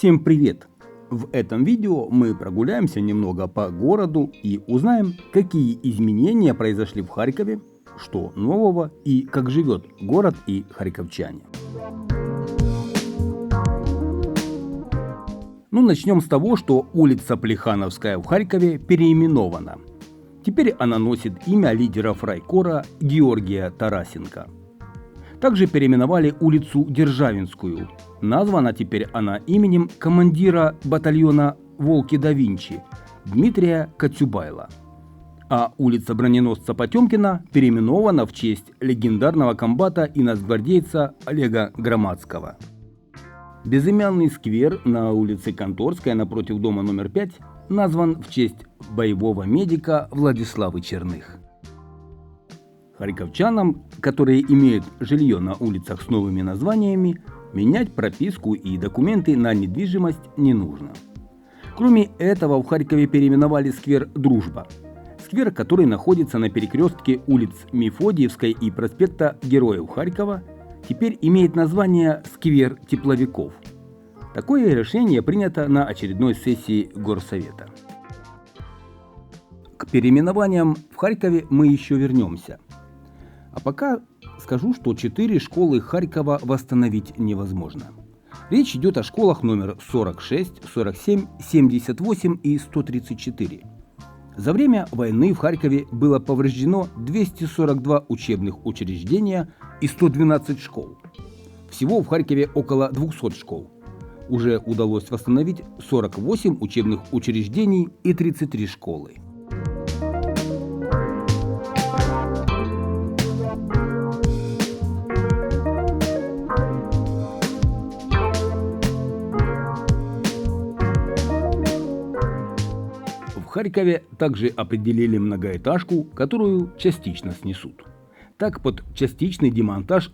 Всем привет! В этом видео мы прогуляемся немного по городу и узнаем, какие изменения произошли в Харькове, что нового и как живет город и харьковчане. Начнем с того, что улица Плехановская в Харькове переименована. Теперь она носит имя лидера фрайкора Георгия Тарасенко. Также переименовали улицу Державинскую. Названа теперь она именем командира батальона «Волки да Винчи» Дмитрия Коцюбайла. А улица броненосца Потемкина переименована в честь легендарного комбата и нацгвардейца Олега Громадского. Безымянный сквер на улице Конторская напротив дома номер 5 назван в честь боевого медика Владиславы Черных. Харьковчанам, которые имеют жилье на улицах с новыми названиями, менять прописку и документы на недвижимость не нужно. Кроме этого, в Харькове переименовали сквер «Дружба». Сквер, который находится на перекрестке улиц Мефодиевской и проспекта Героев Харькова, теперь имеет название «Сквер Тепловиков». Такое решение принято на очередной сессии Горсовета. К переименованиям в Харькове мы еще вернемся. А пока скажу, что 4 школы Харькова восстановить невозможно. Речь идет о школах номер 46, 47, 78 и 134. За время войны в Харькове было повреждено 242 учебных учреждения и 112 школ. Всего в Харькове около 200 школ. Уже удалось восстановить 48 учебных учреждений и 33 школы. В Харькове также определили многоэтажку, которую частично снесут. Так, под частичный демонтаж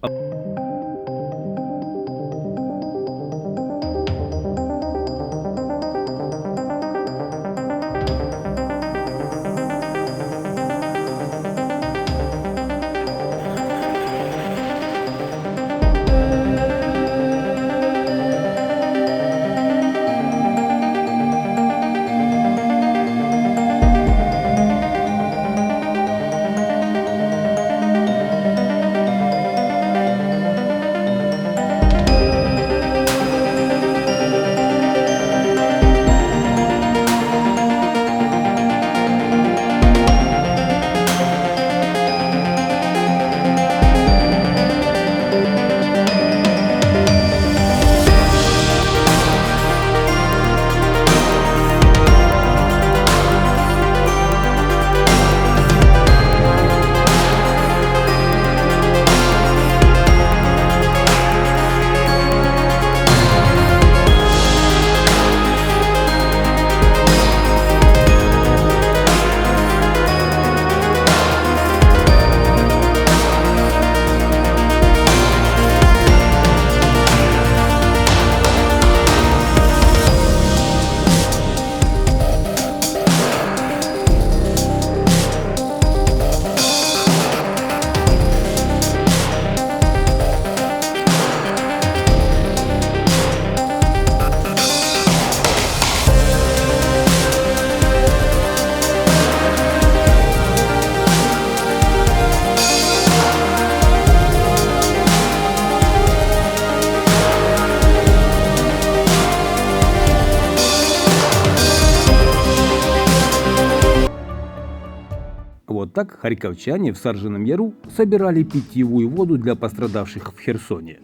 Вот так харьковчане в Саржином Яру собирали питьевую воду для пострадавших в Херсоне.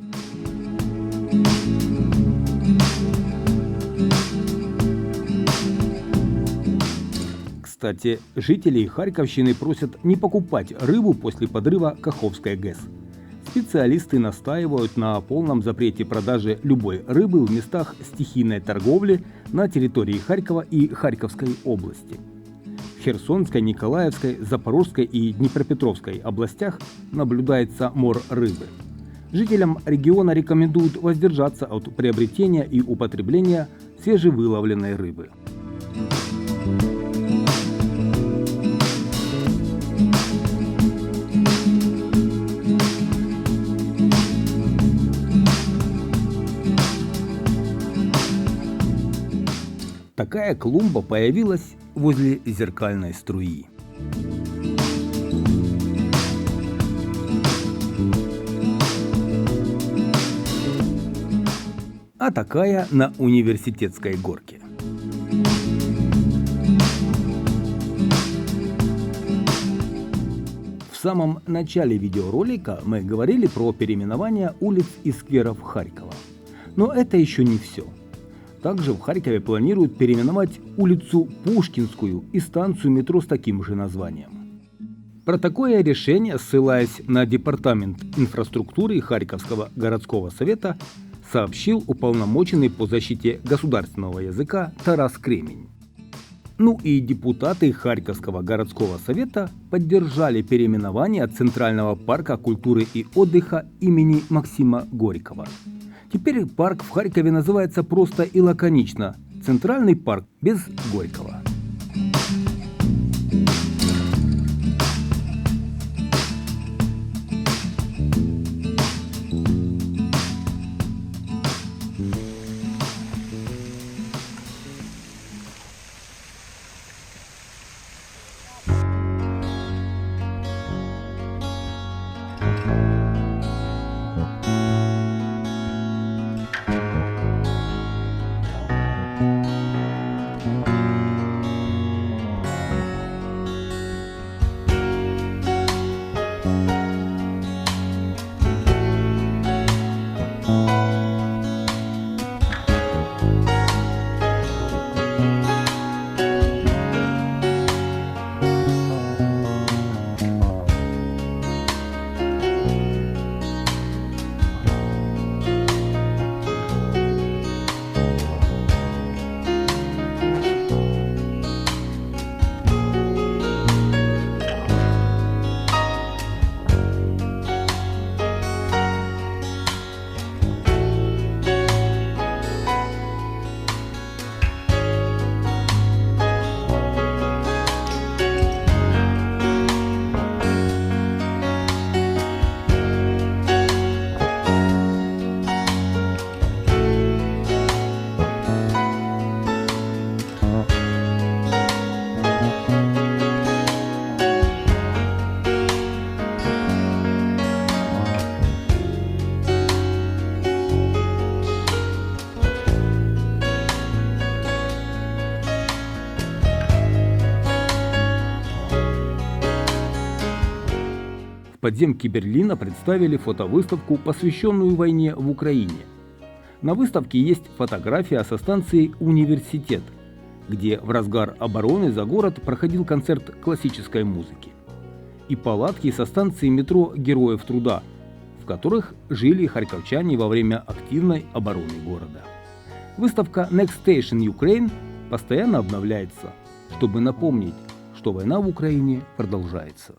Кстати, жители Харьковщины просят не покупать рыбу после подрыва Каховской ГЭС. Специалисты настаивают на полном запрете продажи любой рыбы в местах стихийной торговли на территории Харькова и Харьковской области. В Херсонской, Николаевской, Запорожской и Днепропетровской областях наблюдается мор рыбы. Жителям региона рекомендуют воздержаться от приобретения и употребления свежевыловленной рыбы. Такая клумба появилась возле зеркальной струи. А такая на Университетской горке. В самом начале видеоролика мы говорили про переименование улиц и скверов Харькова. Но это еще не все. Также в Харькове планируют переименовать улицу Пушкинскую и станцию метро с таким же названием. Про такое решение, ссылаясь на Департамент инфраструктуры Харьковского городского совета, сообщил уполномоченный по защите государственного языка Тарас Кремень. Ну и депутаты Харьковского городского совета поддержали переименование Центрального парка культуры и отдыха имени Максима Горького. Теперь парк в Харькове называется просто и лаконично «Центральный парк без Горького». В подземке Берлина представили фотовыставку, посвященную войне в Украине. На выставке есть фотография со станции «Университет», где в разгар обороны за город проходил концерт классической музыки. И палатки со станции метро «Героев труда», в которых жили харьковчане во время активной обороны города. Выставка Next Station Ukraine постоянно обновляется, чтобы напомнить, что война в Украине продолжается.